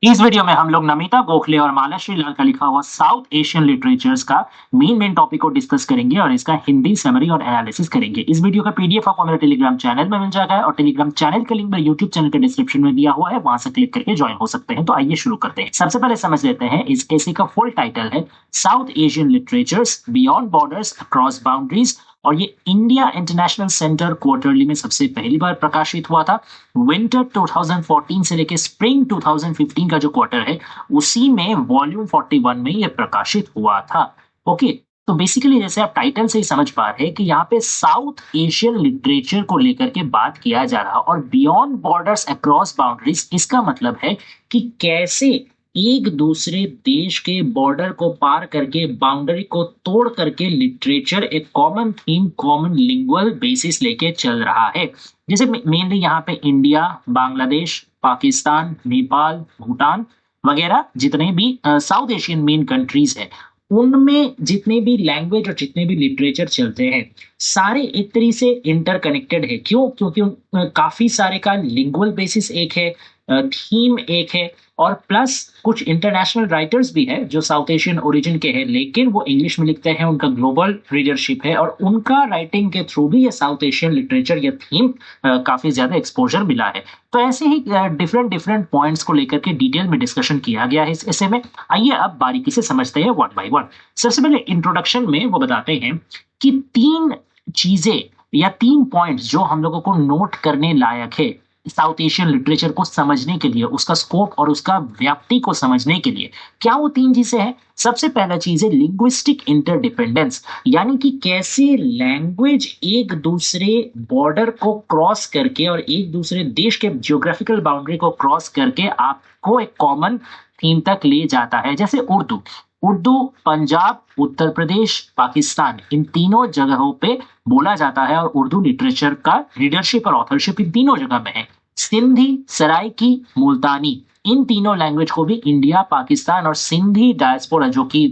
इस वीडियो में हम लोग नमिता गोखले और मालाश्री लाल का लिखा हुआ साउथ एशियन लिटरेचर्स का मेन टॉपिक को डिस्कस करेंगे और इसका हिंदी समरी और एनालिसिस करेंगे। इस वीडियो का पीडीएफ आपको मेरे टेलीग्राम चैनल में मिल जाएगा और टेलीग्राम चैनल का लिंक मेरे यूट्यूब चैनल के डिस्क्रिप्शन में दिया हुआ है, वहां से क्लिक करके ज्वाइन हो सकते हैं। तो आइए शुरू करते हैं। सबसे पहले समझ लेते हैं इस एसे का फुल टाइटल है south Asian literatures beyond borders across boundaries, और ये इंडिया इंटरनेशनल सेंटर क्वार्टरली में सबसे पहली बार प्रकाशित हुआ था। विंटर 2014 से लेकर स्प्रिंग 2015 का जो क्वार्टर है उसी में वॉल्यूम 41 में ये प्रकाशित हुआ था। ओके, तो बेसिकली जैसे आप टाइटल से ही समझ पा रहे हैं कि यहाँ पे साउथ एशियन लिटरेचर को लेकर के बात किया जा रहा, और बियॉन्ड बॉर्डर्स अक्रॉस बाउंड्रीज इसका मतलब है कि कैसे एक दूसरे देश के बॉर्डर को पार करके, बाउंड्री को तोड़ करके लिटरेचर एक common theme, common lingual basis लेके चल रहा है। जैसे मेनली यहाँ पे इंडिया, बांग्लादेश, पाकिस्तान, नेपाल, भूटान वगैरह जितने भी साउथ एशियन मेन कंट्रीज है, उनमें जितने भी लैंग्वेज और जितने भी लिटरेचर चलते हैं सारे एक तरीके से इंटरकनेक्टेड है। क्यों? क्योंकि काफी सारे का लिंगुअल बेसिस एक है, थीम एक है, और प्लस कुछ इंटरनेशनल राइटर्स भी है जो साउथ एशियन ओरिजिन के हैं लेकिन वो इंग्लिश में लिखते हैं, उनका ग्लोबल रीडरशिप है और उनका राइटिंग के थ्रू भी ये साउथ एशियन लिटरेचर या थीम काफी ज्यादा एक्सपोजर मिला है। तो ऐसे ही डिफरेंट डिफरेंट पॉइंट्स को लेकर के डिटेल में डिस्कशन किया गया है इस ऐसे में। आइए अब बारीकी से समझते हैं वन बाय वन। सबसे पहले इंट्रोडक्शन में वो बताते हैं कि तीन चीजें या तीन पॉइंट्स जो हम लोगों को नोट करने लायक है साउथ एशियन लिटरेचर को समझने के लिए, उसका स्कोप और उसका व्याप्ति को समझने के लिए। क्या वो तीन चीजें हैं? सबसे पहला चीज है लिंग्विस्टिक इंटरडिपेंडेंस, यानी कि कैसे लैंग्वेज एक दूसरे बॉर्डर को क्रॉस करके और एक दूसरे देश के जियोग्राफिकल बाउंड्री को क्रॉस करके आपको एक कॉमन थीम तक ले जाता है। जैसे उर्दू, पंजाब, उत्तर प्रदेश, पाकिस्तान, इन तीनों जगहों पे बोला जाता है और उर्दू लिटरेचर का रीडरशिप और ऑथरशिप इन तीनों जगह में है। सिंधी, सराइकी, मुल्तानी, इन तीनों लैंग्वेज को भी इंडिया, पाकिस्तान और सिंधी डायस्पोरा जो कि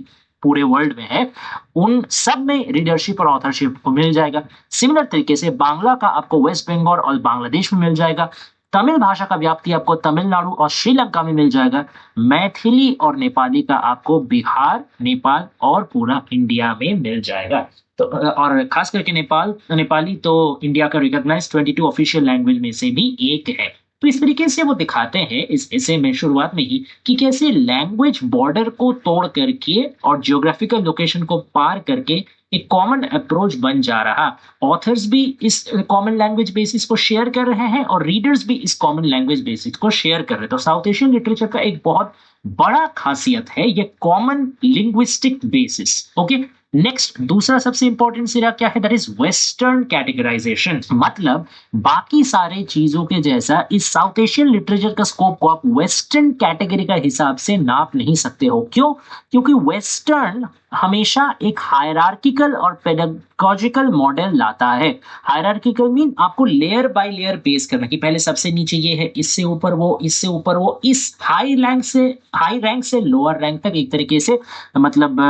पूरे वर्ल्ड में है, उन सब में रीडरशिप और ऑथरशिप को मिल जाएगा। सिमिलर तरीके से बांग्ला का आपको वेस्ट बंगाल और बांग्लादेश में मिल जाएगा। तमिल भाषा का व्याप्ति आपको तमिलनाडु और श्रीलंका में मिल जाएगा। मैथिली और नेपाली का आपको बिहार, नेपाल और पूरा इंडिया में मिल जाएगा। तो और खास करके नेपाली तो इंडिया का रिकॉग्नाइज्ड 22 ऑफिशियल लैंग्वेज में से भी एक है। तो इस तरीके से वो दिखाते हैं इस ऐसे में शुरुआत में ही कि कैसे लैंग्वेज बॉर्डर को तोड़ करके और जियोग्राफिकल लोकेशन को पार करके एक कॉमन अप्रोच बन जा रहा। ऑथर्स भी इस कॉमन लैंग्वेज बेसिस को शेयर कर रहे हैं और रीडर्स भी इस कॉमन लैंग्वेज बेसिस को शेयर कर रहे हैं। तो साउथ एशियन लिटरेचर का एक बहुत बड़ा खासियत है ये common linguistic basis. Okay, next दूसरा सबसे इंपॉर्टेंट सिरा क्या है? That is western categorization. मतलब बाकी सारे चीजों के जैसा इस साउथ एशियन लिटरेचर का स्कोप को आप वेस्टर्न कैटेगरी का हिसाब से नाप नहीं सकते हो। क्यों? क्योंकि वेस्टर्न हमेशा एक हायरार्किकल और पेडागॉजिकल मॉडल लाता है। हायरार्किकल मीन आपको लेयर बाय लेयर बेस करना कि पहले सबसे नीचे ये है, इससे ऊपर वो, इससे ऊपर वो, इस हाई रैंक से लोअर रैंक तक एक तरीके से मतलब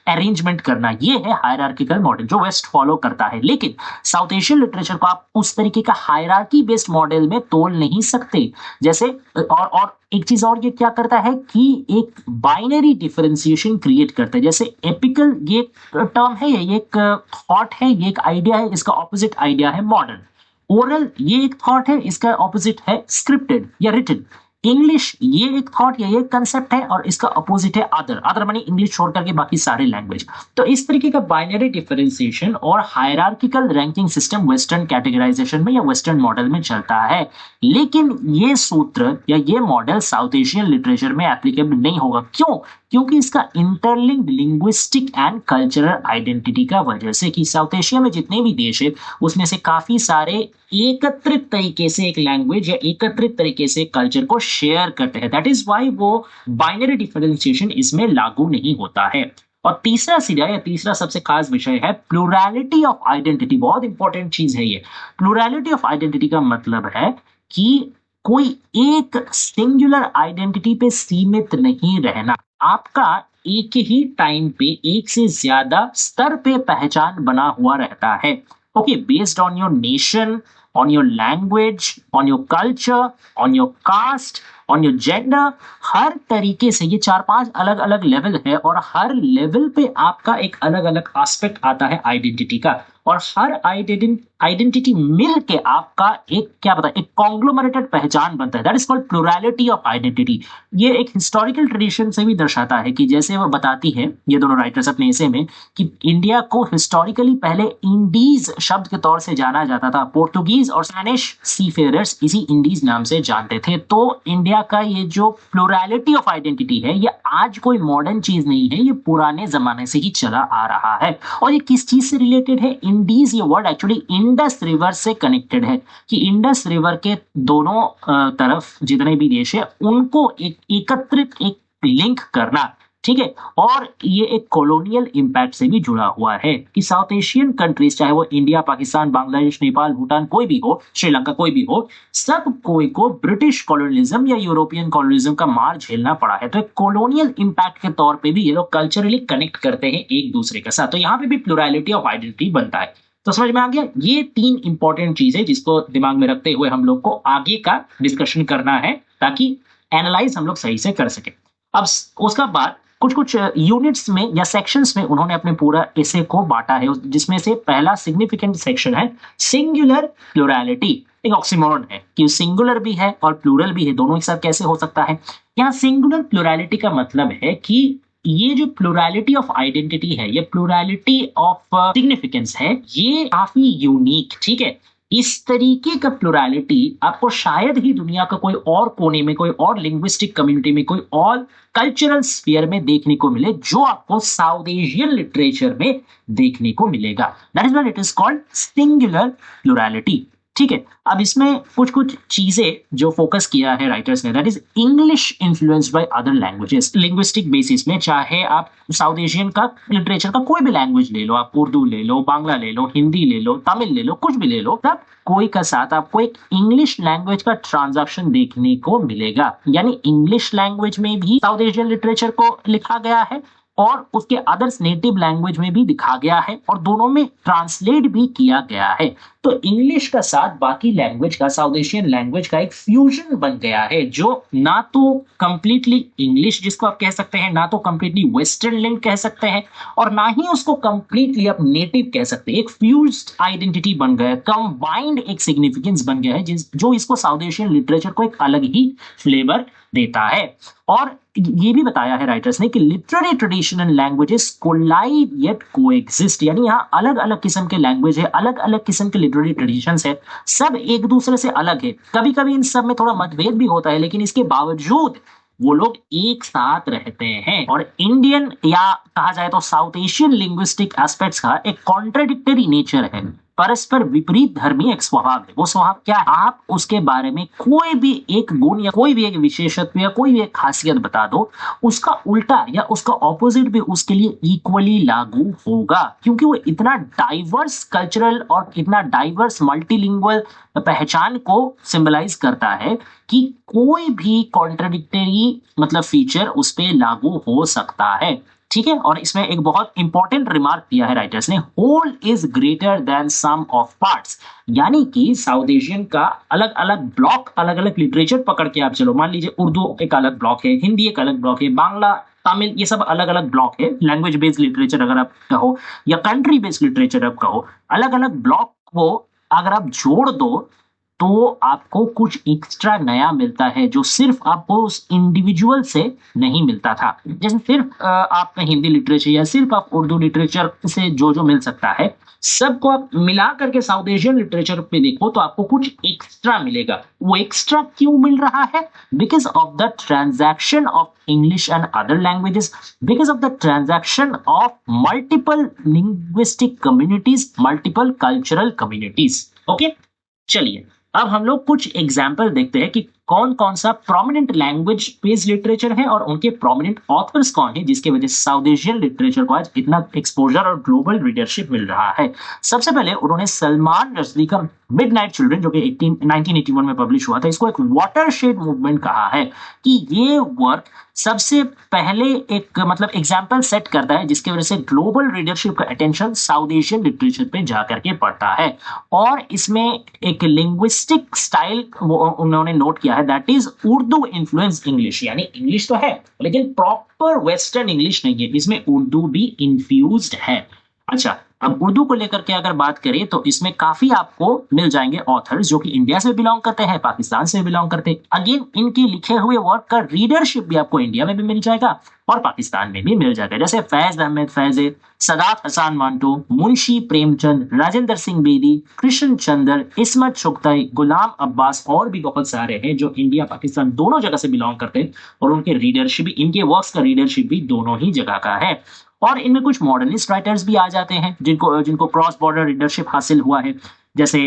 अरेंजमेंट करना। ये है हायरार्किकल मॉडल जो वेस्ट फॉलो करता है। लेकिन साउथ एशियन लिटरेचर को आप उस तरीके का हायरार्की बेस्ड मॉडल में तोड़ नहीं सकते। जैसे और एक चीज और ये क्या करता है कि एक बाइनरी डिफरेंशिएशन क्रिएट करता है। जैसे एपिकल ये टर्म है, ये एक थॉट है, ये एक आइडिया है, इसका ऑपोजिट आइडिया है मॉडर्न। ओरल ये एक थॉट है, इसका ऑपोजिट है स्क्रिप्टेड या रिटन। इंग्लिश ये एक थॉट या ये कंसेप्ट है और इसका अपोजिट है अदर मानी इंग्लिश छोड़ करके बाकी सारे लैंग्वेज। तो इस तरीके का बाइनरी डिफरेंशिएशन और hierarchical ranking system western categorisation में या वेस्टर्न मॉडल में चलता है। लेकिन ये सूत्र या ये मॉडल साउथ एशियन लिटरेचर में एप्लीकेबल नहीं होगा। क्यों? क्योंकि इसका interlinked linguistic and cultural identity का वजह से कि साउथ एशिया में जितने भी देश है उसमें से काफी सारे एकत्रित तरीके से एक लैंग्वेज या एकत्रित तरीके से कल्चर को शेयर करते हैं। दैट इज व्हाई वो बाइनरी डिफरेंशिएशन इसमें लागू नहीं होता है। और तीसरा सिरा या तीसरा सबसे खास विषय है प्लुरैलिटी ऑफ आइडेंटिटी। बहुत इंपॉर्टेंट चीज है ये। प्लुरैलिटी ऑफ आइडेंटिटी का मतलब है कि कोई एक सिंगुलर आइडेंटिटी पे सीमित नहीं रहना। आपका एक ही टाइम पे एक से ज्यादा स्तर पे पहचान बना हुआ रहता है। Okay, based on your nation, on your language, on your culture, on your caste, on your gender. हर तरीके से ये 4-5 अलग अलग लेवल है और हर लेवल पे आपका एक अलग अलग एस्पेक्ट आता है आइडेंटिटी का, और हर आइडेंटिटी मिल के आपका एक क्या पता एक कॉन्ग्लोमरेटेड पहचान बनता है। That is called plurality of identity. ये एक हिस्टोरिकल ट्रेडिशन से भी दर्शाता है कि जैसे वो बताती है ये दोनों राइटर्स अपने एसे में कि इंडिया को हिस्टोरिकली पहले इंडीज शब्द के तौर से जाना जाता था। पोर्तुगीज और स्पेनिश सीफेरर्स इसी इंडीज नाम से जानते थे। तो इंडिया का ये जो प्लुरैलिटी ऑफ आइडेंटिटी है ये आज कोई मॉडर्न चीज नहीं है, ये पुराने जमाने से ही चला आ रहा है। और ये किस चीज से रिलेटेड है? इंडीज ये वर्ड एक्चुअली इंडस रिवर से कनेक्टेड है कि इंडस रिवर के दोनों तरफ जितने भी देश है उनको एक एकत्रित एक लिंक करना, ठीक है। और ये एक कॉलोनियल इंपैक्ट से भी जुड़ा हुआ है कि साउथ एशियन कंट्रीज, चाहे वो इंडिया, पाकिस्तान, बांग्लादेश, नेपाल, भूटान कोई भी हो, श्रीलंका कोई भी हो, सब कोई को ब्रिटिश कॉलोनिज्म या यूरोपियन कॉलोनिज्म का मार झेलना पड़ा है। तो एक कॉलोनियल इंपैक्ट के तौर पे भी ये लोग कल्चरली कनेक्ट करते हैं एक दूसरे के साथ। तो यहाँ पे भी प्लुरैलिटी ऑफ आइडेंटिटी बनता है। तो समझ में आ गया? ये 3 इंपॉर्टेंट चीजें जिसको दिमाग में रखते हुए हम लोग को आगे का डिस्कशन करना है ताकि एनालाइज हम लोग सही से कर सके। अब उसका बाद कुछ कुछ यूनिट्स में या सेक्शंस में उन्होंने अपने पूरा एसे को बांटा है, जिसमें से पहला सिग्निफिकेंट सेक्शन है सिंगुलर प्लुरैलिटी। एक ऑक्सीमोरन है कि सिंगुलर भी है और प्लूरल भी है, दोनों एक साथ कैसे हो सकता है? यहाँ सिंगुलर प्लुरैलिटी का मतलब है कि ये जो प्लुरैलिटी ऑफ आइडेंटिटी है, ये प्लुरैलिटी ऑफ सिग्निफिकेंस है, ये काफी यूनिक, ठीक है। इस तरीके का प्लुरैलिटी आपको शायद ही दुनिया का कोई और कोने में, कोई और लिंग्विस्टिक कम्युनिटी में, कोई और कल्चरल स्फीयर में देखने को मिले जो आपको साउथ एशियन लिटरेचर में देखने को मिलेगा। That is why it is called singular plurality, ठीक है। अब इसमें कुछ कुछ चीजें जो फोकस किया है राइटर्स ने, that is English influenced by other languages. Linguistic basis में चाहे आप साउथ एशियन का लिटरेचर का कोई भी लैंग्वेज ले लो, आप उर्दू ले लो, बांग्ला ले लो, हिंदी ले लो, तमिल ले लो, कुछ भी ले लो, तब कोई का साथ आपको एक इंग्लिश लैंग्वेज का ट्रांजैक्शन देखने को मिलेगा। यानी इंग्लिश लैंग्वेज में भी साउथ एशियन लिटरेचर को लिखा गया है और उसके अदर्स नेटिव लैंग्वेज में भी दिखा गया है और दोनों में ट्रांसलेट भी किया गया है। तो इंग्लिश का साथ बाकी लैंग्वेज का, साउथ एशियन लैंग्वेज का एक फ्यूजन बन गया है जो ना तो कंप्लीटली इंग्लिश जिसको आप कह सकते हैं, ना तो कंप्लीटली वेस्टर्न लिंक कह सकते हैं और ना ही उसको कंप्लीटली आप नेटिव कह सकते हैं। एक फ्यूज्ड आइडेंटिटी बन गया है, कंबाइंड एक सिग्निफिकेंस बन गया है जो इसको साउथ एशियन लिटरेचर को एक अलग ही फ्लेवर देता है। और ये भी बताया है राइटर्स ने कि literary tradition and languages collide yet coexist, यानी यहाँ अलग अलग किस्म के लैंग्वेज है, अलग अलग किस्म के लिटरेरी ट्रेडिशंस है, सब एक दूसरे से अलग है। कभी कभी इन सब में थोड़ा मतभेद भी होता है, लेकिन इसके बावजूद वो लोग एक साथ रहते हैं। और इंडियन या कहा जाए तो साउथ एशियन लिंग्विस्टिक एस्पेक्ट्स का एक कॉन्ट्राडिक्टरी नेचर है, परस्पर विपरीत धर्मी एक स्वभाव है। वो स्वभाव क्या है? आप उसके बारे में कोई भी एक गुण या कोई भी एक विशेषत्व या कोई भी एक खासियत बता दो, उसका उल्टा या उसका ऑपोजिट भी उसके लिए इक्वली लागू होगा, क्योंकि वो इतना डाइवर्स कल्चरल और इतना डाइवर्स मल्टीलिंगुअल पहचान को सिंबलाइज करता है कि कोई भी कॉन्ट्राडिक्टरी मतलब फीचर उस पर लागू हो सकता है, ठीक है। और इसमें एक बहुत इंपॉर्टेंट रिमार्क दिया है राइटर्स ने, whole is greater than sum of parts. यानी कि साउथ एशियन का अलग अलग ब्लॉक, अलग अलग लिटरेचर पकड़ के आप चलो, मान लीजिए उर्दू एक अलग ब्लॉक है, हिंदी एक अलग ब्लॉक है, बांग्ला, तमिल, ये सब अलग अलग ब्लॉक है। लैंग्वेज बेस्ड लिटरेचर अगर आप कहो या कंट्री बेस्ड लिटरेचर आप कहो, अलग अलग ब्लॉक को अगर आप जोड़ दो तो आपको कुछ एक्स्ट्रा नया मिलता है जो सिर्फ आपको उस इंडिविजुअल से नहीं मिलता था। जैसे सिर्फ आपका हिंदी लिटरेचर या सिर्फ आप उर्दू लिटरेचर से जो मिल सकता है, सबको आप मिला करके साउथ एशियन लिटरेचर पे देखो तो आपको कुछ एक्स्ट्रा मिलेगा। वो एक्स्ट्रा क्यों मिल रहा है? Because of the transaction of English and other languages, because of the transaction of multiple linguistic communities, multiple cultural communities. Okay, चलिए अब हम लोग कुछ एग्जाम्पल देखते हैं कि कौन कौन सा प्रोमिनेंट लैंग्वेज बेस्ड लिटरेचर है और उनके प्रोमिनेंट ऑथर्स कौन है जिसकी वजह से साउथ एशियन लिटरेचर को आज इतना एक्सपोजर और ग्लोबल रीडरशिप मिल रहा है। सबसे पहले उन्होंने सलमान रश्दी का मिडनाइट चिल्ड्रन, जो कि 1981 में पब्लिश हुआ था, इसको एक वाटरशेड मूवमेंट कहा है कि ये वर्क सबसे पहले एक मतलब एग्जाम्पल सेट करता है जिसकी वजह से ग्लोबल रीडरशिप का अटेंशन साउथ एशियन लिटरेचर पे जाकर के पड़ता है। और इसमें एक लिंग्विस्टिक स्टाइल उन्होंने नोट किया है, that is Urdu influence English, यानी इंग्लिश तो है लेकिन प्रॉपर वेस्टर्न इंग्लिश नहीं है, इसमें उर्दू भी इन्फ्यूज्ड है। अच्छा, अब उर्दू को लेकर के अगर बात करें तो इसमें काफी आपको मिल जाएंगे ऑथर्स जो कि इंडिया से बिलोंग करते हैं, पाकिस्तान से बिलोंग करते हैं। अगेन इनके लिखे हुए वर्क का रीडरशिप भी आपको इंडिया में भी मिल जाएगा और पाकिस्तान में भी मिल जाएगा, जैसे फैज अहमद फैजे, सदात हसन मांटो, मुंशी प्रेमचंद, राजेंद्र सिंह बेदी, कृष्ण चंद्र, इस्मत चुगताई, गुलाम अब्बास और भी बहुत सारे हैं जो इंडिया पाकिस्तान दोनों जगह से बिलोंग करते हैं और उनके रीडरशिप भी, इनके वर्क्स का रीडरशिप भी दोनों ही जगह का है। और इनमें कुछ मॉडर्निस्ट राइटर्स भी आ जाते हैं जिनको क्रॉस बॉर्डर रीडरशिप हासिल हुआ है, जैसे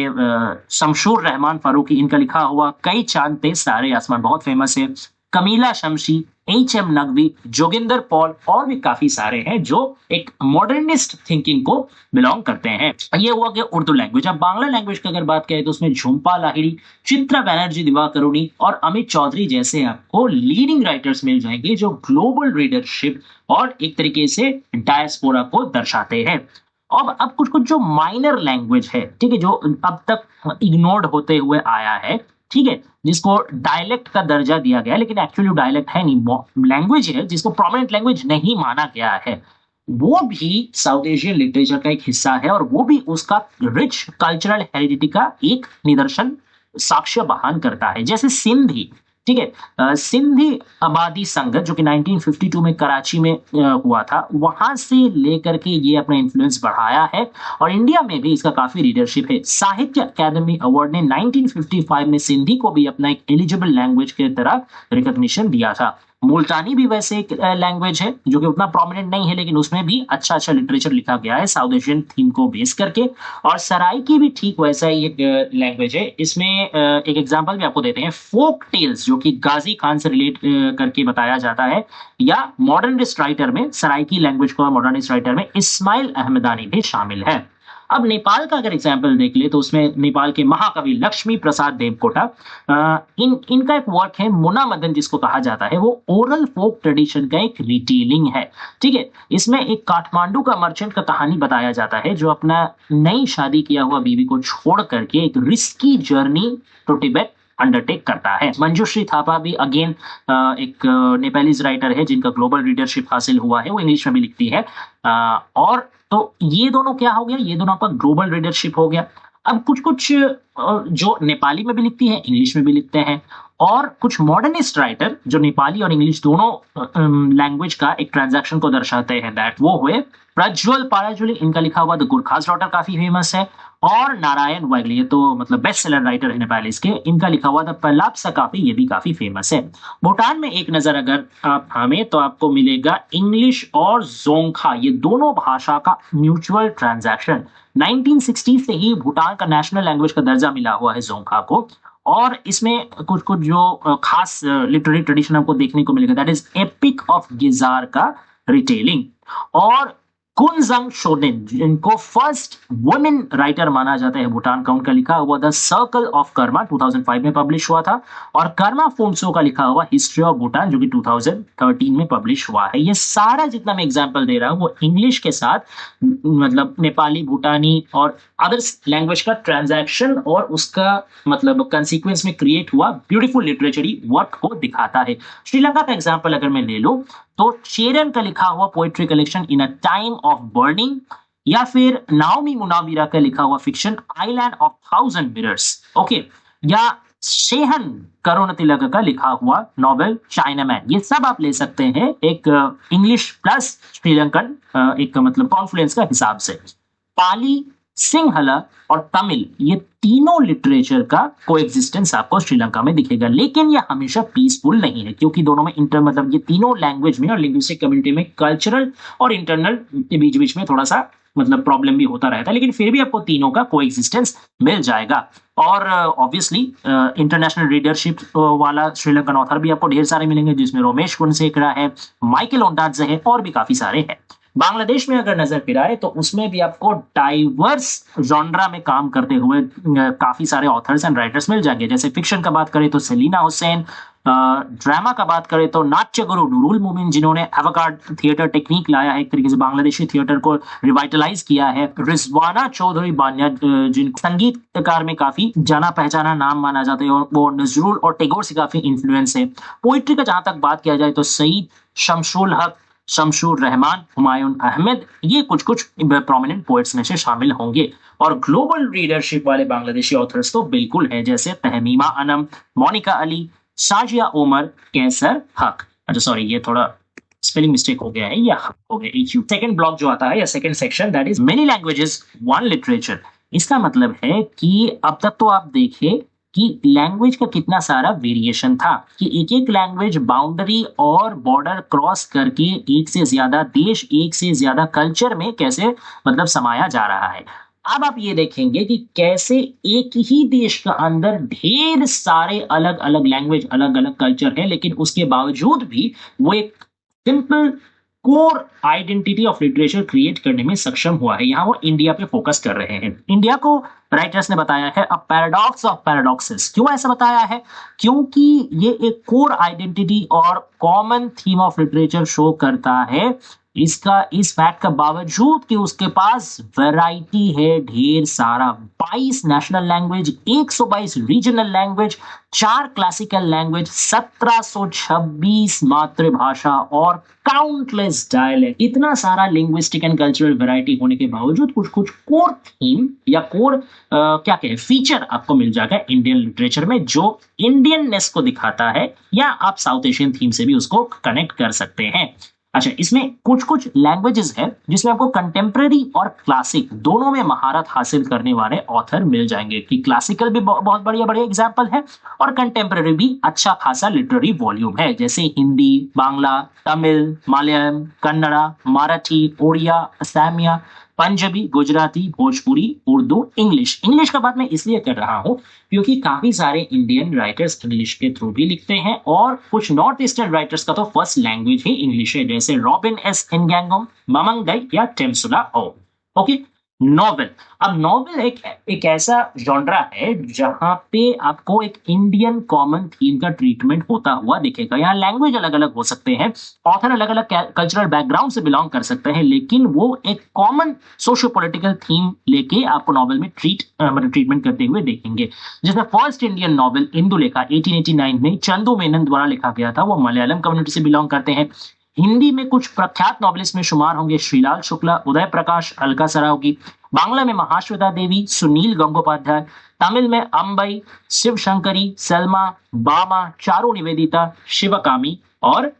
शमशूर रहमान फारूकी, इनका लिखा हुआ कई चांद थे सारे आसमान बहुत फेमस है, कमीला शमशी, एच.एम. नकवी, जोगिंदर पॉल और भी काफी सारे हैं जो एक मॉडर्निस्ट थिंकिंग को बिलोंग करते हैं। ये हुआ कि उर्दू लैंग्वेज। अब बांग्ला लैंग्वेज की अगर बात करें तो उसमें झुम्पा लाहिड़ी, चित्रा बनर्जी दिवाकरुणी और अमित चौधरी जैसे आपको लीडिंग राइटर्स मिल जाएंगे जो ग्लोबल रीडरशिप और एक तरीके से डायस्पोरा को दर्शाते हैं। अब कुछ कुछ जो माइनर लैंग्वेज है, ठीक है, जो अब तक इग्नोर्ड होते हुए आया है, ठीक है, जिसको डायलेक्ट का दर्जा दिया गया है लेकिन एक्चुअली डायलेक्ट है नहीं, लैंग्वेज है जिसको प्रोमिनेंट लैंग्वेज नहीं माना गया है, वो भी साउथ एशियन लिटरेचर का एक हिस्सा है और वो भी उसका रिच कल्चरल हेरिडिटी का एक निदर्शन साक्ष्य बहान करता है। जैसे सिंधी, ठीक है, सिंधी आबादी संघ जो कि 1952 में कराची में हुआ था, वहां से लेकर के ये अपना इन्फ्लुएंस बढ़ाया है और इंडिया में भी इसका काफी रीडरशिप है। साहित्य अकादमी अवार्ड ने 1955 में सिंधी को भी अपना एक एलिजिबल लैंग्वेज की तरह रिकॉग्निशन दिया था। मुल्तानी भी वैसे एक लैंग्वेज है जो कि उतना प्रोमिनेंट नहीं है लेकिन उसमें भी अच्छा अच्छा लिटरेचर लिखा गया है साउथ एशियन थीम को बेस करके। और सराइकी भी ठीक वैसा ही एक लैंग्वेज है। इसमें एक एग्जांपल भी आपको देते हैं, फोक टेल्स जो कि गाजी खान से रिलेट करके बताया जाता है, या मॉडर्निस्ट राइटर में सराइकी लैंग्वेज को मॉडर्निस्ट राइटर में इस्माइल अहमदानी भी शामिल है। अब नेपाल का अगर एग्जाम्पल देख ले तो उसमें नेपाल के महाकवि लक्ष्मी प्रसाद देवकोटा, इनका एक वर्क है मुना मदन जिसको कहा जाता है, वो ओरल फोक ट्रेडिशन का एक रिटेलिंग है, ठीक है। इसमें एक काठमांडू का मर्चेंट का कहानी बताया जाता है जो अपना नई शादी किया हुआ बीवी को छोड़ करके एक risky journey to Tibet undertake करता है। मंजूश्री थापा भी अगेन एक नेपालीज राइटर है जिनका ग्लोबल रीडरशिप हासिल हुआ है, वो इंग्लिश में भी लिखती है। और तो ये दोनों क्या हो गया, ये दोनों आपका ग्लोबल रीडरशिप हो गया। अब कुछ कुछ जो नेपाली में भी लिखती है, इंग्लिश में भी लिखते हैं, और कुछ मॉडर्निस्ट राइटर जो नेपाली और इंग्लिश दोनों लैंग्वेज का एक ट्रांजैक्शन को दर्शाते हैं, दैट वो हुए प्रज्वल पाराजुली, इनका लिखा हुआ द गुरखास डॉटर काफी फेमस है, और नारायण वाइगले, ये तो मतलब बेस्ट सेलर राइटर है नेपालीज के, इनका लिखा हुआ द पलाप सकाफी, ये भी काफी फेमस है। भूटान में एक नजर अगर आप हमें तो आपको मिलेगा इंग्लिश और जोंगखा, ये दोनों भाषा का म्यूचुअल ट्रांजैक्शन। 1960 से ही भूटान का नेशनल लैंग्वेज का दर्जा मिला हुआ है जोंगखा को, और इसमें कुछ कुछ जो खास लिटरेरी ट्रेडिशन आपको देखने को मिलेगा, दैट इज एपिक ऑफ गिजार का रिटेलिंग। और कुनजंग शोडेन जिनको फर्स्ट वुमेन राइटर माना जाता है भूटान का, उनका लिखा हुआ द सर्कल ऑफ कर्मा 2005 में पब्लिश हुआ था, और कर्मा फोन्सो का लिखा हुआ हिस्ट्री ऑफ भूटान जो कि 2013 में पब्लिश हुआ है। ये सारा जितना मैं एग्जांपल दे रहा हूं वो इंग्लिश के साथ मतलब नेपाली, भूटानी और अदर्स लैंग्वेज का ट्रांजैक्शन और उसका मतलब कंसीक्वेंस में क्रिएट हुआ ब्यूटीफुल लिटरेचरी वर्क को दिखाता है। श्रीलंका का एग्जाम्पल अगर मैं ले लूं तो चेरन का लिखा हुआ poetry collection in a time of burning, या फिर नाओमी मुनाविरा का लिखा हुआ fiction island of thousand mirrors, okay, या शेहन करुणतिलक का लिखा हुआ नॉवेल चाइनामैन, ये सब आप ले सकते हैं एक इंग्लिश प्लस श्रीलंकन एक मतलब कॉन्फ्लुएंस का हिसाब से। पाली, सिंहला और तमिल, ये तीनों लिटरेचर का कोएग्जिस्टेंस आपको श्रीलंका में दिखेगा, लेकिन ये हमेशा पीसफुल नहीं है क्योंकि दोनों में मतलब ये तीनों लैंग्वेज में और लिंग्विस्टिक कम्युनिटी में कल्चरल और इंटरनल के बीच बीच में थोड़ा सा मतलब प्रॉब्लम भी होता रहता है, लेकिन फिर भी आपको तीनों का कोएग्जिस्टेंस मिल जाएगा। और ऑब्वियसली इंटरनेशनल रीडरशिप वाला श्रीलंकन ऑथर भी आपको ढेर सारे मिलेंगे जिसमें रोमेश कुनसेकरा है, माइकल ओंडाडजे है और भी काफी सारे हैं। बांग्लादेश में अगर नजर फिराए तो उसमें भी आपको डाइवर्स जॉनरा में काम करते हुए काफी सारे ऑथर्स एंड राइटर्स मिल जाएंगे। जैसे फिक्शन का बात करें तो सलीना हुसैन, ड्रामा का बात करें तो नाट्य गुरु नूरुल मोमिन, जिन्होंने एवोगार्ड थिएटर टेक्निक लाया है, एक तरीके से बांग्लादेशी थिएटर को रिवाइटलाइज किया है। रिजवाना चौधरी बानिया, जिन संगीतकार में काफी जाना पहचाना नाम माना जाता है और वो नजरुल और टैगोर से काफी इन्फ्लुएंस है। पोइट्री का जहां तक बात किया जाए तो सईद शमशुल हक, शमशूर रहमान, हुमायूं अहमद, ये कुछ कुछ प्रोमिनेंट पोएट्स में से शामिल होंगे। और ग्लोबल रीडरशिप वाले बांग्लादेशी ऑथर्स तो बिल्कुल है, जैसे तहमीमा अनम, मोनिका अली, साजिया उमर, कैसर हक। अच्छा सॉरी, ये थोड़ा स्पेलिंग मिस्टेक हो गया है, या हक हो गया EQ। सेकंड ब्लॉक जो आता है या second section, that is many languages one literature. इसका मतलब है कि अब तक तो आप देखें कि लैंग्वेज का कितना सारा वेरिएशन था, कि एक एक लैंग्वेज बाउंड्री और बॉर्डर क्रॉस करके एक से ज्यादा देश, एक से ज्यादा कल्चर में कैसे मतलब समाया जा रहा है। अब आप ये देखेंगे कि कैसे एक ही देश के अंदर ढेर सारे अलग अलग लैंग्वेज, अलग अलग कल्चर है, लेकिन उसके बावजूद भी वो एक simple core identity of literature create करने में सक्षम हुआ है। यहां वो इंडिया पे फोकस कर रहे हैं। इंडिया को राइटर्स ने बताया है अ पैराडॉक्स ऑफ पैराडॉक्सेस। क्यों ऐसा बताया है? क्योंकि ये एक कोर आइडेंटिटी और common theme of literature show करता है। इसका इस फैक्ट का बावजूद कि उसके पास वैरायटी है ढेर सारा, 22 national language, 122 regional language, 4 classical language, 1726 मातृभाषा और काउंटलेस डायलेक्ट। इतना सारा लिंग्विस्टिक एंड कल्चरल वैरायटी होने के बावजूद कुछ कुछ कोर थीम या कोर क्या कहें फीचर आपको मिल जाएगा इंडियन लिटरेचर में, जो इंडियननेस को दिखाता है, या आप साउथ एशियन थीम से भी उसको कनेक्ट कर सकते हैं। अच्छा, इसमें कुछ कुछ लैंग्वेजेस है जिसमें आपको कंटेम्प्रेरी और क्लासिक दोनों में महारत हासिल करने वाले ऑथर मिल जाएंगे, कि क्लासिकल भी बहुत बढ़िया बढ़िया एग्जाम्पल है और कंटेम्प्रेरी भी अच्छा खासा लिटरेरी वॉल्यूम है, जैसे हिंदी, बांग्ला, तमिल, मलयालम, कन्नड़ा, मराठी, ओडिया, असमिया, पंजाबी, गुजराती, भोजपुरी, उर्दू, इंग्लिश। इंग्लिश का बात मैं इसलिए कर रहा हूं क्योंकि काफी सारे इंडियन राइटर्स इंग्लिश के थ्रू भी लिखते हैं, और कुछ नॉर्थ ईस्टर्न राइटर्स का तो फर्स्ट लैंग्वेज ही इंग्लिश है, जैसे रॉबिन एस इंगैंगोम, ममंग डई या टेम्सुला ओ। Okay, novel. अब नॉवेल एक ऐसा जॉनरा है जहां पे आपको एक इंडियन कॉमन थीम का ट्रीटमेंट होता हुआ दिखेगा। यहाँ लैंग्वेज अलग अलग हो सकते हैं, ऑथर अलग अलग कल्चरल बैकग्राउंड से बिलोंग कर सकते हैं, लेकिन वो एक कॉमन सोशियो पॉलिटिकल थीम लेके आपको नॉवेल में ट्रीटमेंट करते हुए देखेंगे। जिसमें फर्स्ट इंडियन नॉवेल इंदुलेखा 1889 में चंदू मेनन द्वारा लिखा गया था, वो मलयालम कम्युनिटी से बिलोंग करते हैं। हिंदी में कुछ प्रख्यात नॉवेलिस्ट में शुमार होंगे श्रीलाल शुक्ला, उदय प्रकाश, अलका सरावगी। बांग्ला में महाश्वेता देवी, सुनील गंगोपाध्याय। तमिल में अंबई, शिव शंकरी, सलमा, बामा, चारू निवेदिता, शिवकामी और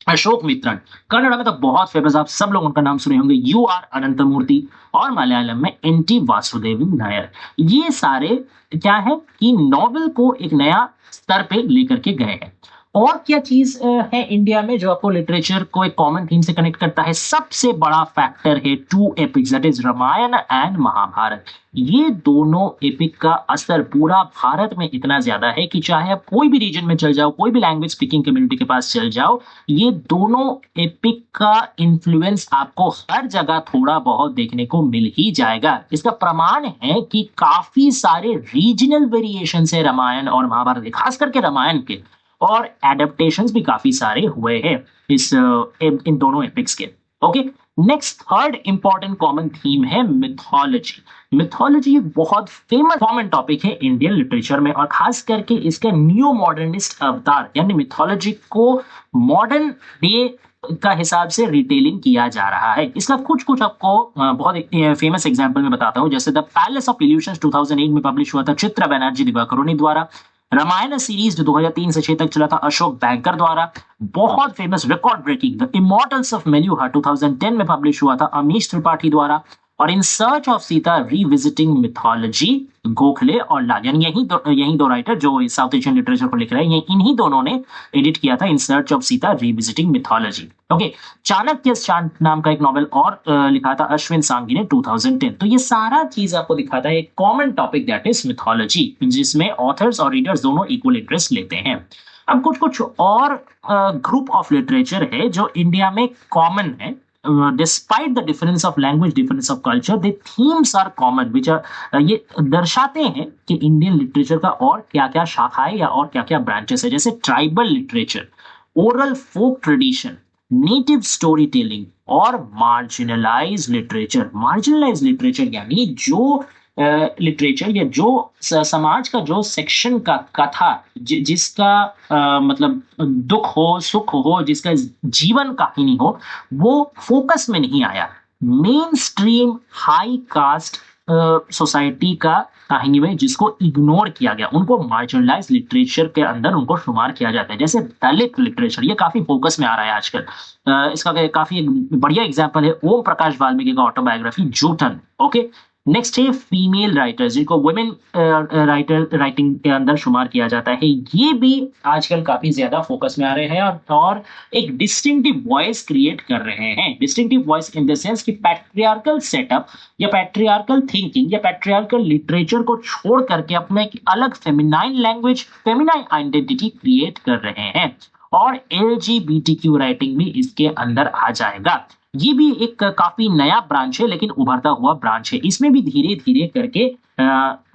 अशोक मित्रन। कन्नड़ में तो बहुत फेमस, आप सब लोग उनका नाम सुने होंगे, UR अनंतमूर्ति। और मलयालम में NT वासुदेवन नायर। ये सारे क्या है कि नॉवेल को एक नया स्तर पे लेकर के गए हैं। और क्या चीज है इंडिया में जो आपको लिटरेचर को एक कॉमन थीम से कनेक्ट करता है? सबसे बड़ा फैक्टर है 2 epics, that is Ramayana and Mahabharata. ये दोनों एपिक का असर पूरा भारत में इतना ज्यादा है कि चाहे आप कोई भी रीजन में चल जाओ, कोई भी लैंग्वेज स्पीकिंग कम्युनिटी के पास चल जाओ, ये दोनों एपिक का इन्फ्लुएंस आपको हर जगह थोड़ा बहुत देखने को मिल ही जाएगा। इसका प्रमाण है कि काफी सारे रीजनल वेरिएशन है रामायण और महाभारत के, खास करके रामायण के, और एडेप्टेशंस भी काफी सारे हुए हैं इन दोनों एपिक्स के। Okay, next third important common theme है मिथोलॉजी। मिथोलॉजी एक बहुत फेमस कॉमन टॉपिक है इंडियन लिटरेचर में, और खास करके इसका न्यू मॉडर्निस्ट अवतार, यानी मिथोलॉजी को मॉडर्न डे का हिसाब से रिटेलिंग किया जा रहा है। इसका कुछ कुछ आपको बहुत फेमस एग्जांपल में बताता हूं, जैसे द पैलेस ऑफ इल्यूशंस 2001 में पब्लिश हुआ था चित्रा बनर्जी दिवाकरुणी द्वारा। रामायण सीरीज जो 2003 से 6 तक चला था अशोक बैंकर द्वारा। बहुत famous record breaking the immortals of Meluha 2010 में पब्लिश हुआ था अमीश त्रिपाठी द्वारा। और in search of Sita revisiting mythology Gokhale और लाल, यानी यही दो राइटर जो साउथ एशियन लिटरेचर को लिख रहे हैं, इन्हीं दोनों ने एडिट किया था इन search of Sita revisiting mythology. Okay, Chanakya चांद नाम का एक नॉवेल और लिखा था अश्विन सांगी ने 2010। तो ये सारा चीज आपको दिखाता है एक common topic that is mythology, जिसमें ऑथर्स और रीडर्स दोनों इक्वल इंटरेस्ट लेते हैं। अब कुछ कुछ और ग्रुप ऑफ लिटरेचर है जो इंडिया में कॉमन है, despite the difference of language, difference of culture, the themes are common which are, ये दर्शाते हैं कि इंडियन लिटरेचर का और क्या क्या शाखाएं या और क्या क्या ब्रांचेस है, जैसे ट्राइबल लिटरेचर, ओरल फोक ट्रेडिशन, नेटिव स्टोरी टेलिंग और मार्जिनलाइज लिटरेचर। मार्जिनलाइज लिटरेचर यानी जो लिटरेचर या जो समाज का जो सेक्शन का था, जिसका मतलब दुख हो सुख हो, जिसका जीवन कहानी हो, वो फोकस में नहीं आया। Main stream high caste society का कहानी में जिसको इग्नोर किया गया, उनको मार्जिनलाइज लिटरेचर के अंदर उनको शुमार किया जाता है। जैसे दलित लिटरेचर, ये काफी फोकस में आ रहा है आजकल। इसका काफी बढ़िया एग्जांपल है ओम प्रकाश वाल्मीकि का ऑटोबायोग्राफी जूठन। ओके, नेक्स्ट है फीमेल राइटर्स, जिनको वुमेन राइटिंग के अंदर शुमार किया जाता है। ये भी आजकल काफी ज्यादा फोकस में आ रहे हैं और एक डिस्टिंक्टिव वॉइस क्रिएट कर रहे हैं। Distinctive voice in the sense कि पैट्रियार्कल सेटअप या पैट्रियार्कल थिंकिंग या पैट्रियार्कल लिटरेचर को छोड़ करके अपने एक अलग feminine language, feminine identity create कर रहे हैं। और LGBTQ राइटिंग भी इसके अंदर आ जाएगा। ये भी एक काफी नया ब्रांच है, लेकिन उभरता हुआ ब्रांच है। इसमें भी धीरे धीरे करके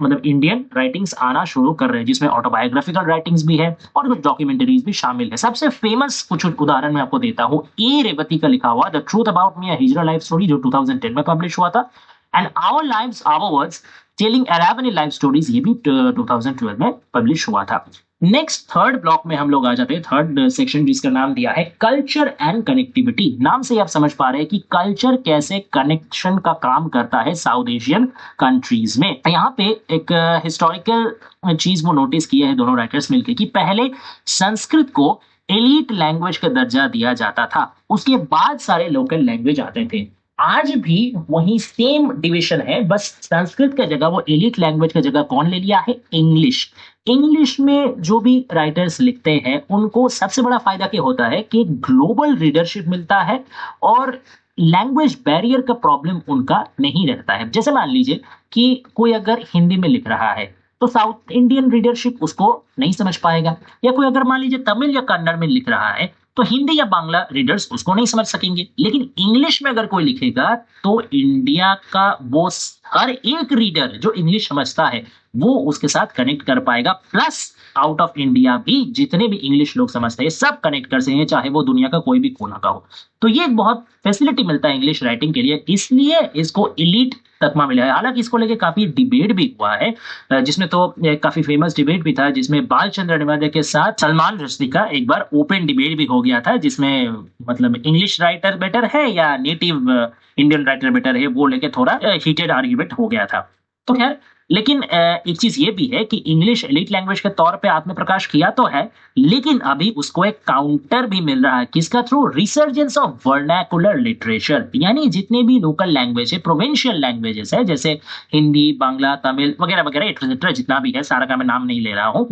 मतलब इंडियन राइटिंग्स आना शुरू कर रहे हैं, जिसमें ऑटोबायोग्राफिकल राइटिंग्स भी है और कुछ डॉक्यूमेंटरीज भी शामिल है। सबसे फेमस कुछ उदाहरण मैं आपको देता हूँ। ए रेवती का लिखा हुआ the truth about me, hijra life story, जो 2010 में पब्लिश हुआ था। And our lives our words, telling Aravani life stories, ये भी 2012 में पब्लिश हुआ था। नेक्स्ट थर्ड ब्लॉक में हम लोग आ जाते हैं, थर्ड सेक्शन जिसका नाम दिया है कल्चर एंड कनेक्टिविटी। नाम से ही आप समझ पा रहे हैं कि कल्चर कैसे कनेक्शन का काम करता है साउथ एशियन कंट्रीज में। यहाँ पे एक हिस्टोरिकल चीज वो नोटिस किया है दोनों राइटर्स मिलकर कि पहले संस्कृत को एलीट लैंग्वेज का दर्जा दिया जाता था, उसके बाद सारे लोकल लैंग्वेज आते थे। आज भी वही सेम डिवीजन है, बस संस्कृत का जगह वो एलीट लैंग्वेज का जगह कौन ले लिया है? इंग्लिश। इंग्लिश में जो भी राइटर्स लिखते हैं उनको सबसे बड़ा फायदा क्या होता है कि ग्लोबल रीडरशिप मिलता है और लैंग्वेज बैरियर का प्रॉब्लम उनका नहीं रहता है। जैसे मान लीजिए कि कोई अगर हिंदी में लिख रहा है तो साउथ इंडियन रीडरशिप उसको नहीं समझ पाएगा, या कोई अगर मान लीजिए तमिल या कन्नड़ में लिख रहा है तो हिंदी या बांग्ला रीडर्स उसको नहीं समझ सकेंगे। लेकिन इंग्लिश में अगर कोई लिखेगा तो इंडिया का वो हर एक रीडर जो इंग्लिश समझता है वो उसके साथ कनेक्ट कर पाएगा, प्लस आउट ऑफ इंडिया भी जितने भी इंग्लिश लोग समझते हैं सब कनेक्ट कर सकते हैं, चाहे वो दुनिया का कोई भी कोना का हो। तो ये एक बहुत फैसिलिटी मिलता है इंग्लिश राइटिंग के लिए, इसलिए इसको एलीट तकमा मिला है। हालांकि इसको लेके काफी डिबेट भी हुआ है, जिसमें तो काफी फेमस डिबेट भी था, जिसमें बालचंद्र निमाद्य के साथ सलमान रश्दी का एक बार ओपन डिबेट भी हो गया था, जिसमें मतलब इंग्लिश राइटर बेटर है या नेटिव इंडियन राइटर बेटर है, वो लेके थोड़ा हीटेड आर्ग्यूमेंट हो गया था। तो खैर, लेकिन एक चीज ये भी है कि इंग्लिश एलीट लैंग्वेज के तौर पे आत्मप्रकाश किया तो है, लेकिन अभी उसको एक काउंटर भी मिल रहा है। किसका through? Resurgence of vernacular literature, यानी जितने भी लोकल लैंग्वेज है, प्रोविंशियल लैंग्वेजेस है, जैसे हिंदी, बांग्ला, तमिल वगैरह वगैरह एक्सेट्रा, जितना भी है, सारा का मैं नाम नहीं ले रहा हूं।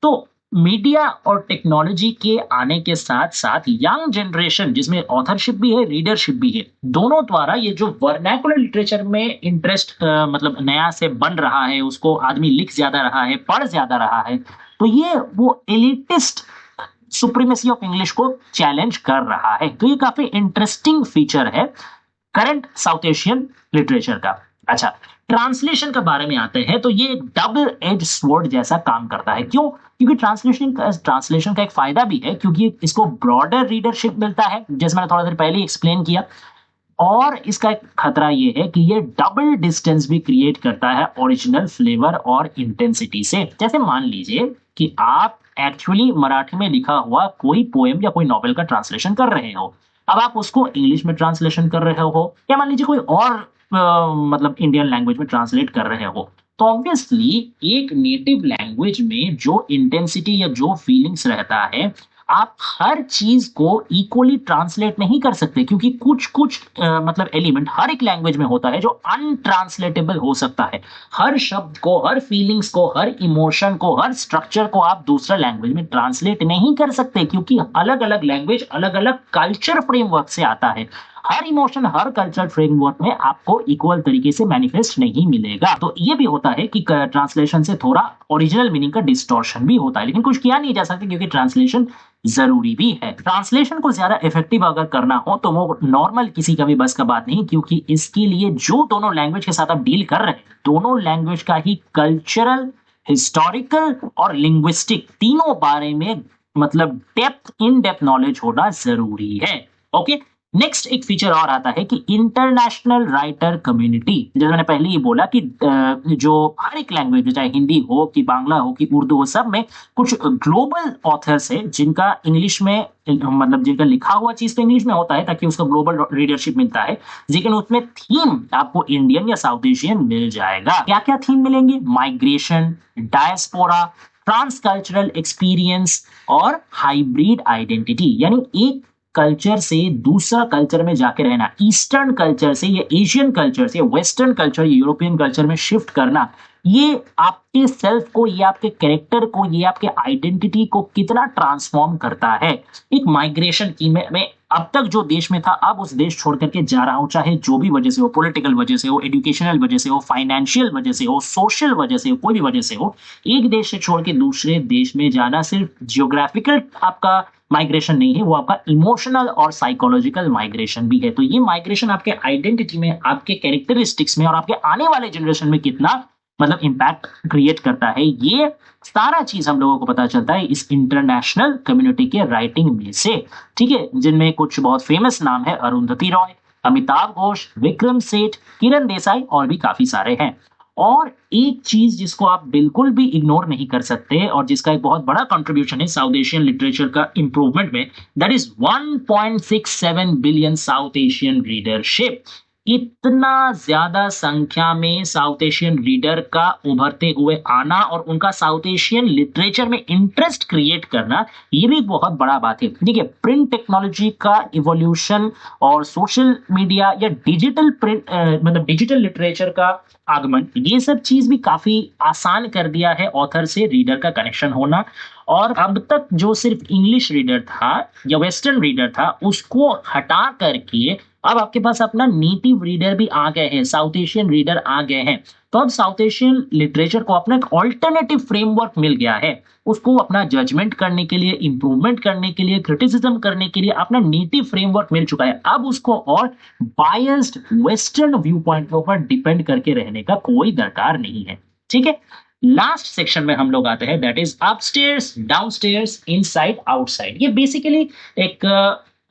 तो मीडिया और टेक्नोलॉजी के आने के साथ साथ यंग जनरेशन, जिसमें ऑथरशिप भी है, रीडरशिप भी है, दोनों द्वारा ये जो वर्नाकुलर लिटरेचर में इंटरेस्ट मतलब नया से बन रहा है, उसको आदमी लिख ज्यादा रहा है, पढ़ ज्यादा रहा है, तो ये वो एलिटिस्ट सुप्रीमेसी ऑफ इंग्लिश को चैलेंज कर रहा है। तो ये काफी इंटरेस्टिंग फीचर है करंट साउथ एशियन लिटरेचर का। अच्छा, ट्रांसलेशन के बारे में आते हैं तो ये एक डबल एज स्वॉर्ड जैसा काम करता है। क्यों? क्योंकि ट्रांसलेशन का एक फायदा भी है, क्योंकि इसको ब्रॉडर रीडरशिप मिलता है, जैसे मैंने थोड़ा देर पहले एक्सप्लेन किया। और इसका एक खतरा ये है कि ये डबल डिस्टेंस भी क्रिएट करता है ओरिजिनल फ्लेवर और इंटेंसिटी से। जैसे मान लीजिए कि आप एक्चुअली मराठी में लिखा हुआ कोई पोएम या कोई नॉवेल का ट्रांसलेशन कर रहे हो, अब आप उसको इंग्लिश में ट्रांसलेशन कर रहे हो, या मान लीजिए कोई और मतलब इंडियन लैंग्वेज में ट्रांसलेट कर रहे हो, तो ऑब्वियसली एक नेटिव लैंग्वेज में जो इंटेंसिटी या जो फीलिंग्स रहता है, आप हर चीज को इक्वली ट्रांसलेट नहीं कर सकते, क्योंकि कुछ कुछ मतलब एलिमेंट हर एक लैंग्वेज में होता है जो अनट्रांसलेटेबल हो सकता है। हर शब्द को, हर फीलिंग्स को, हर इमोशन को, हर स्ट्रक्चर को आप दूसरा लैंग्वेज में ट्रांसलेट नहीं कर सकते, क्योंकि अलग अलग लैंग्वेज अलग अलग कल्चर फ्रेमवर्क से आता है। हर इमोशन हर कल्चर फ्रेमवर्क में आपको इक्वल तरीके से मैनिफेस्ट नहीं मिलेगा। तो ये भी होता है कि ट्रांसलेशन से थोड़ा ओरिजिनल मीनिंग का डिस्टॉर्शन भी होता है, लेकिन कुछ किया नहीं जा सकता क्योंकि ट्रांसलेशन जरूरी भी है। ट्रांसलेशन को ज्यादा इफेक्टिव अगर करना हो तो वो नॉर्मल किसी का भी बस का बात नहीं, क्योंकि इसके लिए जो दोनों लैंग्वेज के साथ आप डील कर रहे हैं, दोनों लैंग्वेज का ही कल्चरल, हिस्टोरिकल और लिंग्विस्टिक तीनों बारे में मतलब डेप्थ इन डेप्थ नॉलेज होना जरूरी है। ओके, नेक्स्ट एक फीचर और आता है कि इंटरनेशनल राइटर कम्युनिटी। जैसे मैंने पहले ही बोला कि जो हर एक लैंग्वेज, चाहे हिंदी हो कि बांग्ला हो कि उर्दू हो, सब में कुछ ग्लोबल ऑथर्स है जिनका इंग्लिश में मतलब जिनका लिखा हुआ चीज तो इंग्लिश में होता है ताकि उसका ग्लोबल रीडरशिप मिलता है, लेकिन उसमें थीम आपको इंडियन या साउथ एशियन मिल जाएगा। क्या क्या थीम मिलेंगे? Migration, diaspora, transcultural experience और हाइब्रिड आइडेंटिटी, यानी एक कल्चर से दूसरा कल्चर में जाके रहना, ईस्टर्न कल्चर से या एशियन कल्चर से वेस्टर्न कल्चर, यूरोपियन कल्चर में शिफ्ट करना, ये आपके सेल्फ को, ये आपके कैरेक्टर को, ये आपके आइडेंटिटी को कितना ट्रांसफॉर्म करता है। एक माइग्रेशन की मैं अब तक जो देश में था अब उस देश छोड़ करके जा रहा हूं, चाहे जो भी वजह से हो, पॉलिटिकल वजह से हो, एजुकेशनल वजह से हो, फाइनेंशियल वजह से हो, सोशल वजह से हो, कोई भी वजह से हो, एक देश से छोड़ के दूसरे देश में जाना सिर्फ जियोग्राफिकल आपका माइग्रेशन नहीं है, वो आपका इमोशनल और साइकोलॉजिकल माइग्रेशन भी है। तो ये माइग्रेशन आपके आइडेंटिटी में, आपके कैरेक्टरिस्टिक्स में और आपके आने वाले जनरेशन में कितना मतलब इंपैक्ट क्रिएट करता है, ये सारा चीज हम लोगों को पता चलता है इस इंटरनेशनल कम्युनिटी के राइटिंग में से। ठीक है, जिनमें कुछ बहुत फेमस नाम है, अरुंधति रॉय, अमिताभ घोष, विक्रम सेठ, किरण देसाई और भी काफी सारे हैं। और एक चीज जिसको आप बिल्कुल भी इग्नोर नहीं कर सकते और जिसका एक बहुत बड़ा कंट्रीब्यूशन है साउथ एशियन लिटरेचर का इंप्रूवमेंट में, that is 1.67 billion south Asian readership. इतना ज्यादा संख्या में साउथ एशियन रीडर का उभरते हुए आना और उनका साउथ एशियन लिटरेचर में इंटरेस्ट क्रिएट करना, ये भी बहुत बड़ा बात है। देखिए, प्रिंट टेक्नोलॉजी का इवोल्यूशन और सोशल मीडिया या डिजिटल प्रिंट मतलब डिजिटल लिटरेचर का आगमन, ये सब चीज भी काफी आसान कर दिया है ऑथर से रीडर का कनेक्शन होना। और अब तक जो सिर्फ इंग्लिश रीडर था या वेस्टर्न रीडर था, उसको हटा करके अब आपके पास अपना नेटिव रीडर भी आ गए हैं, साउथ एशियन रीडर आ गए हैं। तो अब साउथ एशियन लिटरेचर को अपना एक ऑल्टरनेटिव फ्रेमवर्क मिल गया है, उसको अपना जजमेंट करने के लिए, इंप्रूवमेंट करने के लिए, क्रिटिसिज्म करने के लिए अपना नेटिव फ्रेमवर्क मिल चुका है। अब उसको और बायस्ड वेस्टर्न व्यू पॉइंट के ऊपर डिपेंड करके रहने का कोई दरकार नहीं है। ठीक है, लास्ट सेक्शन में हम लोग आते हैं, that is upstairs, downstairs, inside, outside. ये बेसिकली एक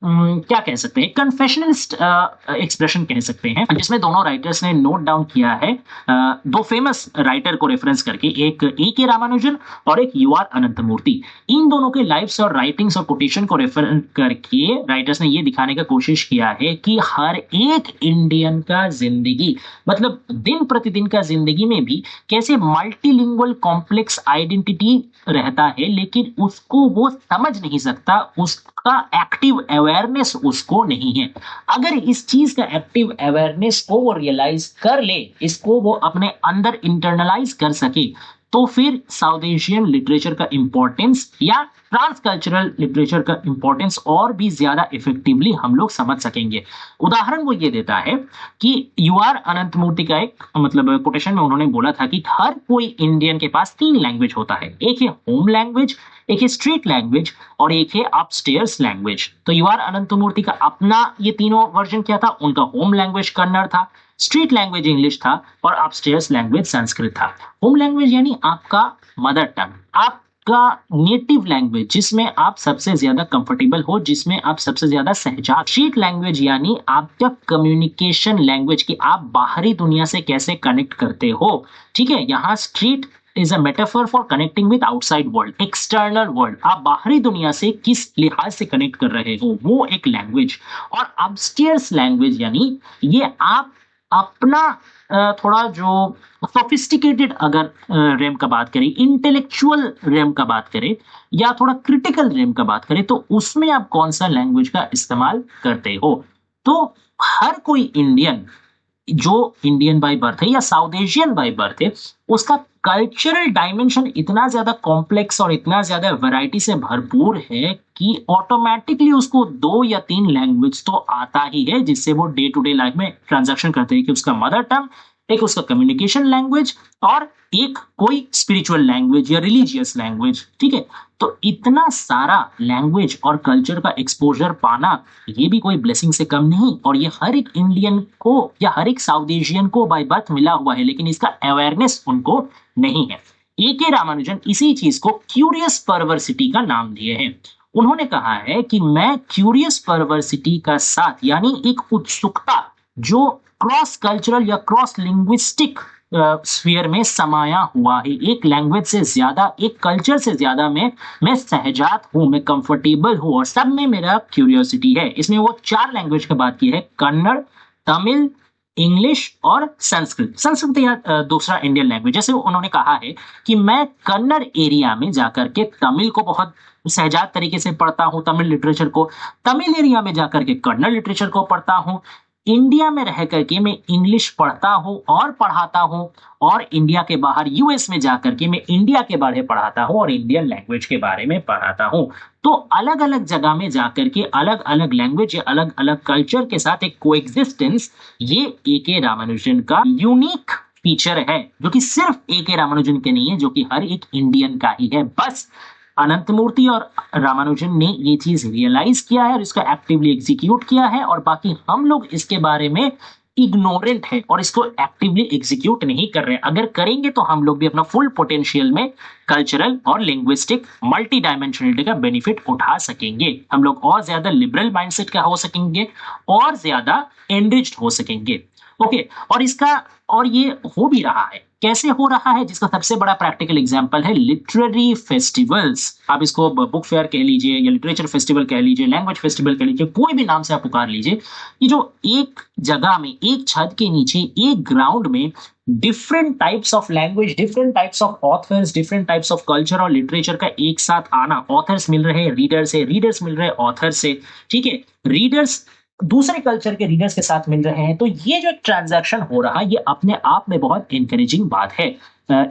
क्या कह सकते हैं, कन्फेशनलिस्ट एक्सप्रेशन कह सकते हैं, जिसमें दोनों राइटर्स ने नोट डाउन किया है दो फेमस राइटर को रेफरेंस करके, एक ए के रामानुजन और एक यू आर अनंतमूर्ति। इन दोनों के लाइफ्स और राइटिंग्स और कोटेशन को रेफर करके राइटर्स ने ये दिखाने का कोशिश किया है कि हर एक इंडियन का जिंदगी, मतलब दिन प्रतिदिन का जिंदगी में भी कैसे मल्टीलिंगुअल कॉम्प्लेक्स आइडेंटिटी रहता है, लेकिन उसको वो समझ नहीं सकता, उसका एक्टिव अवेयरनेस उसको नहीं है। अगर इस चीज का एक्टिव अवेयरनेस को वो रियलाइज कर ले, इसको वो अपने अंदर इंटरनलाइज कर सके, तो फिर साउथ एशियन लिटरेचर का इंपॉर्टेंस या ट्रांस कल्चरल लिटरेचर का इंपॉर्टेंस और भी ज्यादा इफेक्टिवली हम लोग समझ सकेंगे। उदाहरण वो ये देता है कि यू आर अनंतमूर्ति का एक मतलब कोटेशन में उन्होंने बोला था कि हर कोई इंडियन के पास 3 लैंग्वेज होता है, एक है होम लैंग्वेज, एक है स्ट्रीट लैंग्वेज और एक है अपस्टेयर्स लैंग्वेज। तो यू आर अनंतमूर्ति का अपना ये तीनों वर्जन क्या था, उनका होम लैंग्वेज कन्नड़ था, स्ट्रीट लैंग्वेज इंग्लिश था और अपस्टेयर्स लैंग्वेज संस्कृत था। होम लैंग्वेज यानी आपका मदर टंग, आपका नेटिव लैंग्वेज, जिसमें आप सबसे ज्यादा कंफर्टेबल हो, जिसमें आप सबसे ज्यादा सहजात। स्ट्रीट लैंग्वेज यानी आपका कम्युनिकेशन लैंग्वेज, कि आप बाहरी दुनिया से कैसे कनेक्ट करते हो। ठीक है, यहाँ street is a metaphor for connecting with outside world, external world, आप बाहरी दुनिया से किस लिहाज से कनेक्ट कर रहे हो, वो एक लैंग्वेज। और अपस्टेयर्स लैंग्वेज यानी ये आप अपना थोड़ा जो सोफिस्टिकेटेड अगर रेम का बात करें, इंटेलेक्चुअल रेम का बात करें या थोड़ा क्रिटिकल रेम का बात करें, तो उसमें आप कौन सा लैंग्वेज का इस्तेमाल करते हो। तो हर कोई इंडियन जो इंडियन बाय बर्थ है या साउथ एशियन बाय बर्थ है, उसका कल्चरल डायमेंशन इतना ज्यादा कॉम्प्लेक्स और इतना ज्यादा वैरायटी से भरपूर है कि ऑटोमेटिकली उसको 2 या 3 लैंग्वेज तो आता ही है, जिससे वो डे टू डे लाइफ में ट्रांजैक्शन करते हैं कि उसका मदर टंग, एक उसका कम्युनिकेशन लैंग्वेज और एक कोई स्पिरिचुअल लैंग्वेज या रिलीजियस लैंग्वेज। ठीक है, तो इतना सारा लैंग्वेज और कल्चर का एक्सपोजर पाना ये भी कोई ब्लेसिंग से कम नहीं, और ये हर एक इंडियन को या हर एक साउथ एशियन को बाय बर्थ मिला हुआ है, लेकिन इसका अवेयरनेस उनको नहीं है। ए के रामानुजन इसी चीज को क्यूरियस परवर्सिटी का नाम दिए हैं। उन्होंने कहा है कि मैं क्यूरियस परवर्सिटी का साथ, यानी एक उत्सुकता जो क्रॉस कल्चरल या क्रॉस लिंग्विस्टिक स्फीयर में समाया हुआ है, एक लैंग्वेज से ज्यादा, एक कल्चर से ज्यादा मैं सहजात हूं, मैं कंफर्टेबल हूं और सब में मेरा क्यूरियोसिटी है। इसमें वो 4 लैंग्वेज की बात की है, कन्नड़, तमिल, इंग्लिश और संस्कृत। संस्कृत या दूसरा इंडियन लैंग्वेज। जैसे उन्होंने कहा है कि मैं कन्नड़ एरिया में जाकर के तमिल को बहुत सहजात तरीके से पढ़ता हूँ, तमिल लिटरेचर को, तमिल एरिया में जाकर के कन्नड़ लिटरेचर को पढ़ता हूँ, इंडिया में रह करके मैं इंग्लिश पढ़ता हूँ और पढ़ाता हूँ, और इंडिया के बाहर यूएस में जाकर के मैं इंडिया के बारे में पढ़ाता हूँ और इंडियन लैंग्वेज के बारे में पढ़ाता हूँ। तो अलग अलग जगह में जाकर के अलग अलग लैंग्वेज या अलग अलग कल्चर के साथ एक कोएग्जिस्टेंस, ये ए के रामानुजन का यूनिक फीचर है, जो कि सिर्फ ए के रामानुजन के नहीं है, जो कि हर एक इंडियन का ही है। बस अनंतमूर्ति और रामानुजन ने ये चीज रियलाइज किया है और इसको एक्टिवली एग्जीक्यूट किया है, और बाकी हम लोग इसके बारे में इग्नोरेंट है और इसको एक्टिवली एग्जीक्यूट नहीं कर रहे हैं। अगर करेंगे तो हम लोग भी अपना फुल पोटेंशियल में कल्चरल और लिंग्विस्टिक मल्टी डायमेंशनलिटी का बेनिफिट उठा सकेंगे। हम लोग और ज्यादा लिबरल माइंडसेट का हो सकेंगे और ज्यादा एनरिच्ड हो सकेंगे। ओके, और ये हो भी रहा है। कैसे हो रहा है, जिसका सबसे बड़ा प्रैक्टिकल एग्जांपल है लिटरेरी फेस्टिवल्स। आप इसको बुक फेयर कह लीजिए या लिटरेचर फेस्टिवल कह लीजिए, लैंग्वेज फेस्टिवल कह लीजिए, कोई भी नाम से आप पुकार लीजिए। ये जो एक जगह में, एक छत के नीचे, एक ग्राउंड में different types of language, different types of authors, different types of culture और लिटरेचर का एक साथ आना, ऑथर्स मिल रहे हैं रीडर से, रीडर्स मिल रहे हैं ऑथर से, ठीक है, रीडर्स दूसरे कल्चर के रीडर्स के साथ मिल रहे हैं। तो ये जो ट्रांजैक्शन हो रहा है, ये अपने आप में बहुत इंकरेजिंग बात है।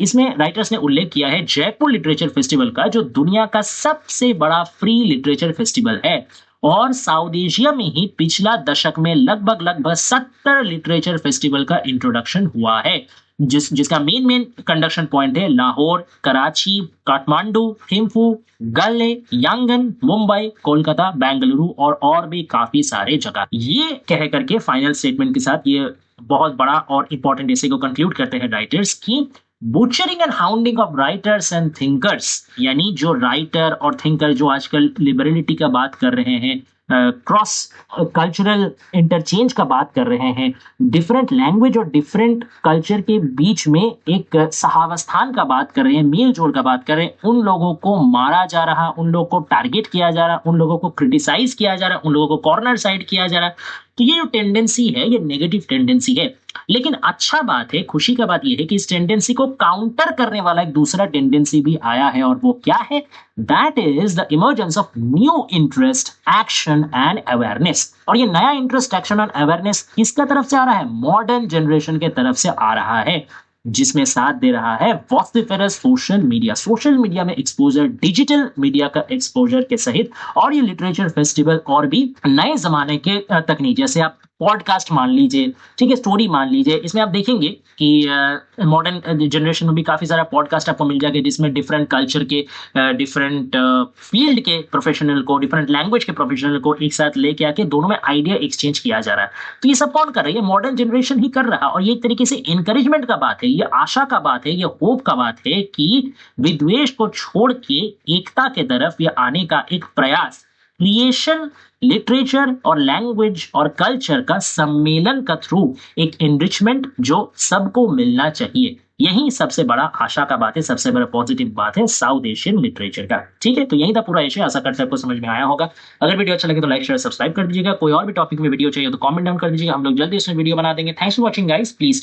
इसमें राइटर्स ने उल्लेख किया है जयपुर लिटरेचर फेस्टिवल का, जो दुनिया का सबसे बड़ा फ्री लिटरेचर फेस्टिवल है, और साउथ एशिया में ही पिछला दशक में लगभग 70 लिटरेचर फेस्टिवल का इंट्रोडक्शन हुआ है, जिसका मेन कंडक्शन पॉइंट है लाहौर, कराची, काठमांडू, थिम्फू, गल्ले, यांगन, मुंबई, कोलकाता, बेंगलुरु और भी काफी सारे जगह। ये कह करके फाइनल स्टेटमेंट के साथ ये बहुत बड़ा और इंपॉर्टेंट ऐसे को कंक्लूड करते हैं राइटर्स की butchering and hounding of writers and thinkers, यानी जो राइटर और थिंकर जो आजकल लिबरलिटी का बात कर रहे हैं, क्रॉस कल्चरल इंटरचेंज का बात कर रहे हैं, डिफरेंट लैंग्वेज और डिफरेंट कल्चर के बीच में एक सहावस्थान का बात कर रहे हैं, मेल जोल का बात कर रहे हैं, उन लोगों को मारा जा रहा, उन लोगों को टारगेट किया जा रहा, उन लोगों को क्रिटिसाइज किया जा रहा, उन लोगों को कॉर्नर साइड किया जा रहा। तो ये जो टेंडेंसी है, ये नेगेटिव टेंडेंसी है। लेकिन अच्छा बात है, खुशी का बात यह है कि इस टेंडेंसी को काउंटर करने वाला एक दूसरा टेंडेंसी भी आया है, और वो क्या है? That is the emergence of new interest, action and awareness. और ये नया इंटरेस्ट, एक्शन और अवेयरनेस किसका तरफ से आ रहा है? मॉडर्न जनरेशन के तरफ से आ रहा है, जिसमें साथ दे रहा है वॉसिफेरस सोशल मीडिया, सोशल मीडिया में एक्सपोजर, डिजिटल मीडिया का एक्सपोजर के सहित, और ये लिटरेचर फेस्टिवल और भी नए जमाने के तकनीक, जैसे आप पॉडकास्ट मान लीजिए, ठीक है, स्टोरी मान लीजिए, इसमें आप देखेंगे कि मॉडर्न जनरेशन में भी काफी सारा पॉडकास्ट आपको मिल जाएगा, जिसमें डिफरेंट कल्चर के, डिफरेंट फील्ड के प्रोफेशनल को, डिफरेंट लैंग्वेज के प्रोफेशनल को एक साथ लेके आके दोनों में आइडिया एक्सचेंज किया जा रहा है। तो ये सब कौन कर रही है? मॉडर्न जनरेशन ही कर रहा है, और ये एक तरीके से एनकरेजमेंट का बात है, ये आशा का बात है, ये होप का बात है कि विद्वेष को छोड़ के एकता के तरफ ये आने का एक प्रयास, क्रिएशन, लिटरेचर और लैंग्वेज और कल्चर का सम्मेलन का थ्रू एक एनरिचमेंट जो सबको मिलना चाहिए। यही सबसे बड़ा आशा का बात है, सबसे बड़ा पॉजिटिव बात है साउथ एशियन लिटरेचर का। ठीक है, तो यही था पूरा एशे। आशा करते हैं आपको समझ में आया होगा। अगर वीडियो अच्छा लगे तो लाइक शेयर सब्सक्राइब कर दीजिएगा। कोई और भी टॉपिक में वीडियो चाहिए तो कमेंट डाउन कर दीजिएगा, हम लोग जल्दी इसमें वीडियो बना देंगे। Thanks for watching guys, please